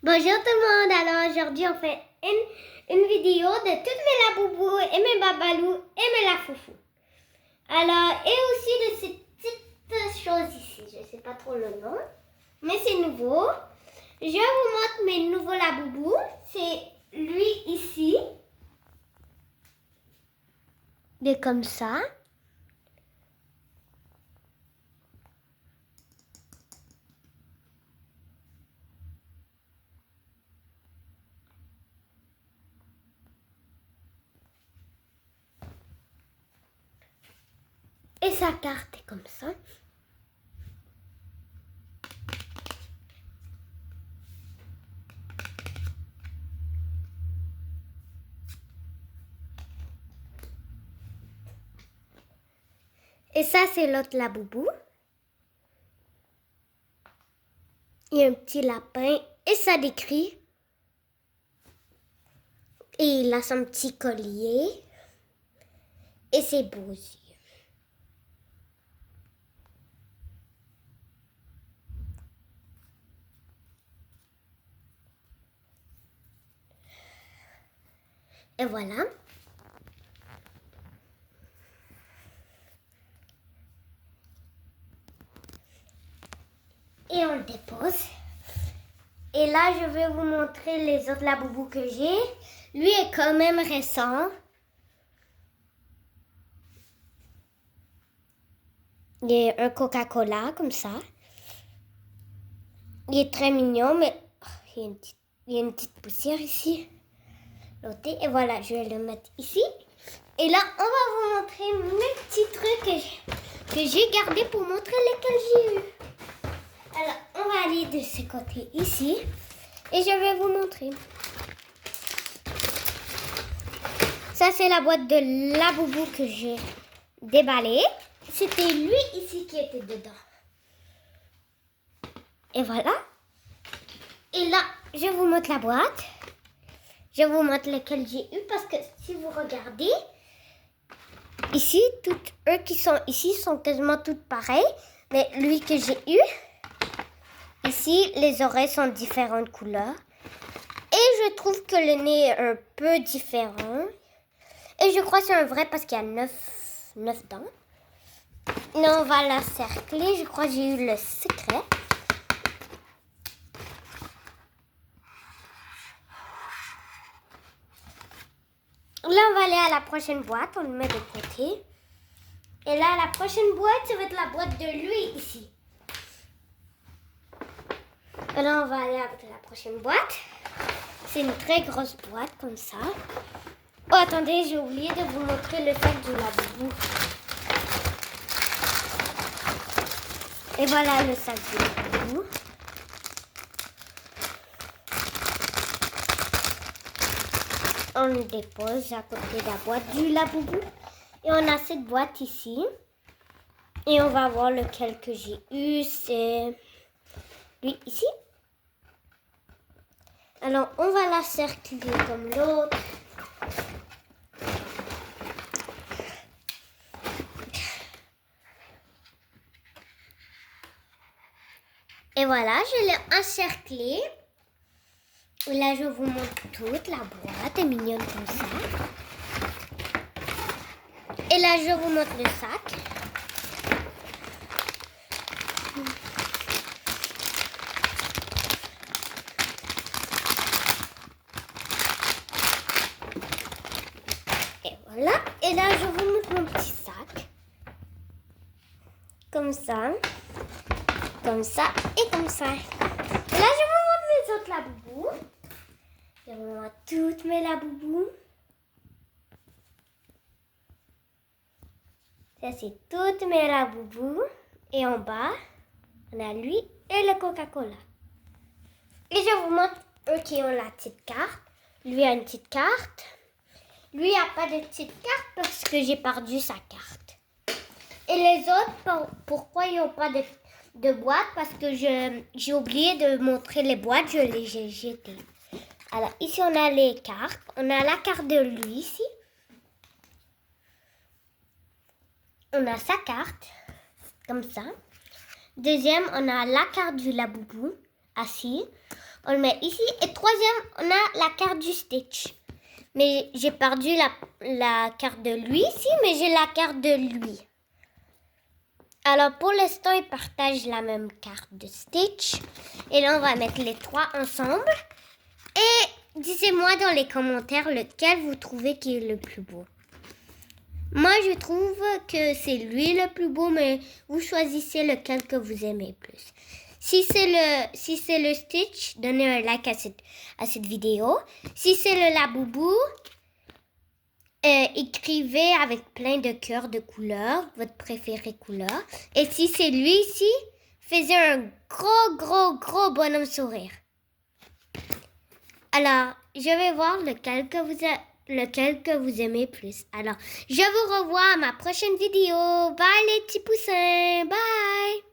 Bonjour tout le monde, alors aujourd'hui on fait une vidéo de toutes mes laboubous et mes babalous et mes lafoufous. Alors, et aussi de ces petites choses ici, je ne sais pas trop le nom, mais c'est nouveau. Je vous montre mes nouveaux laboubous, c'est lui ici, il est comme ça. Et sa carte est comme ça. Et ça, c'est l'autre laboubou. Il y a un petit lapin et ça décrit. Et il a son petit collier. Et ses beaux yeux. Et voilà. Et on le dépose. Et là, je vais vous montrer les autres laboubous que j'ai. Lui est quand même récent. Il y a un Coca-Cola comme ça. Il est très mignon, mais il y a une petite poussière ici. Et voilà, je vais le mettre ici. Et là, on va vous montrer mes petits trucs que j'ai gardés pour montrer lesquels j'ai eu. Alors, on va aller de ce côté ici. Et je vais vous montrer. Ça, c'est la boîte de laboubou que j'ai déballée. C'était lui ici qui était dedans. Et voilà. Et là, je vous montre la boîte. Je vous montre lequel j'ai eu parce que si vous regardez, ici, toutes eux qui sont ici sont quasiment toutes pareilles. Mais lui que j'ai eu, ici, les oreilles sont différentes couleurs. Et je trouve que le nez est un peu différent. Et je crois que c'est un vrai parce qu'il y a 9 dents. Là, on va la cercler. Je crois que j'ai eu le secret. Là, on va aller à la prochaine boîte. On le met de côté. Et là, la prochaine boîte, ça va être la boîte de lui ici. Et là, on va aller avec la prochaine boîte. C'est une très grosse boîte comme ça. Oh, attendez, j'ai oublié de vous montrer le sac du laboubou. Et voilà le sac du laboubou. On le dépose à côté de la boîte du laboubou. Et on a cette boîte ici. Et on va voir lequel que j'ai eu. C'est lui ici. Alors, on va la cercler comme l'autre. Et voilà, je l'ai encerclée. Et là, je vous montre toute la boîte. Elle est mignonne comme ça. Et là, je vous montre le sac. Et voilà. Et là, je vous montre mon petit sac. Comme ça. Comme ça et comme ça. Et là, je vous montre mes autres laboubous. Je vous montre toutes mes laboubous. Ça, c'est toutes mes laboubous. Et en bas, on a lui et le Coca-Cola. Et je vous montre eux qui ont la petite carte. Lui a une petite carte. Lui n'a pas de petite carte parce que j'ai perdu sa carte. Et les autres, pourquoi ils n'ont pas de boîte? Parce que j'ai oublié de montrer les boîtes, je les ai jetées. Alors ici, on a les cartes. On a la carte de lui ici. On a sa carte, comme ça. Deuxième, on a la carte du laboubou, assis. on le met ici. Et troisième, on a la carte du Stitch. Mais j'ai perdu la carte de lui ici, mais j'ai la carte de lui. Alors, pour l'instant, ils partagent la même carte de Stitch. Et là, on va mettre les trois ensemble. Et dites-moi dans les commentaires lequel vous trouvez qui est le plus beau. Moi, je trouve que c'est lui le plus beau, mais vous choisissez lequel que vous aimez plus. Si c'est le Stitch, donnez un like à cette vidéo. Si c'est le Labubu, écrivez avec plein de cœurs de couleurs, votre préféré couleur. Et si c'est lui ici, faites un gros bonhomme sourire. Alors, je vais voir lequel que vous aimez plus. Alors, je vous revois à ma prochaine vidéo. Bye les petits poussins. Bye.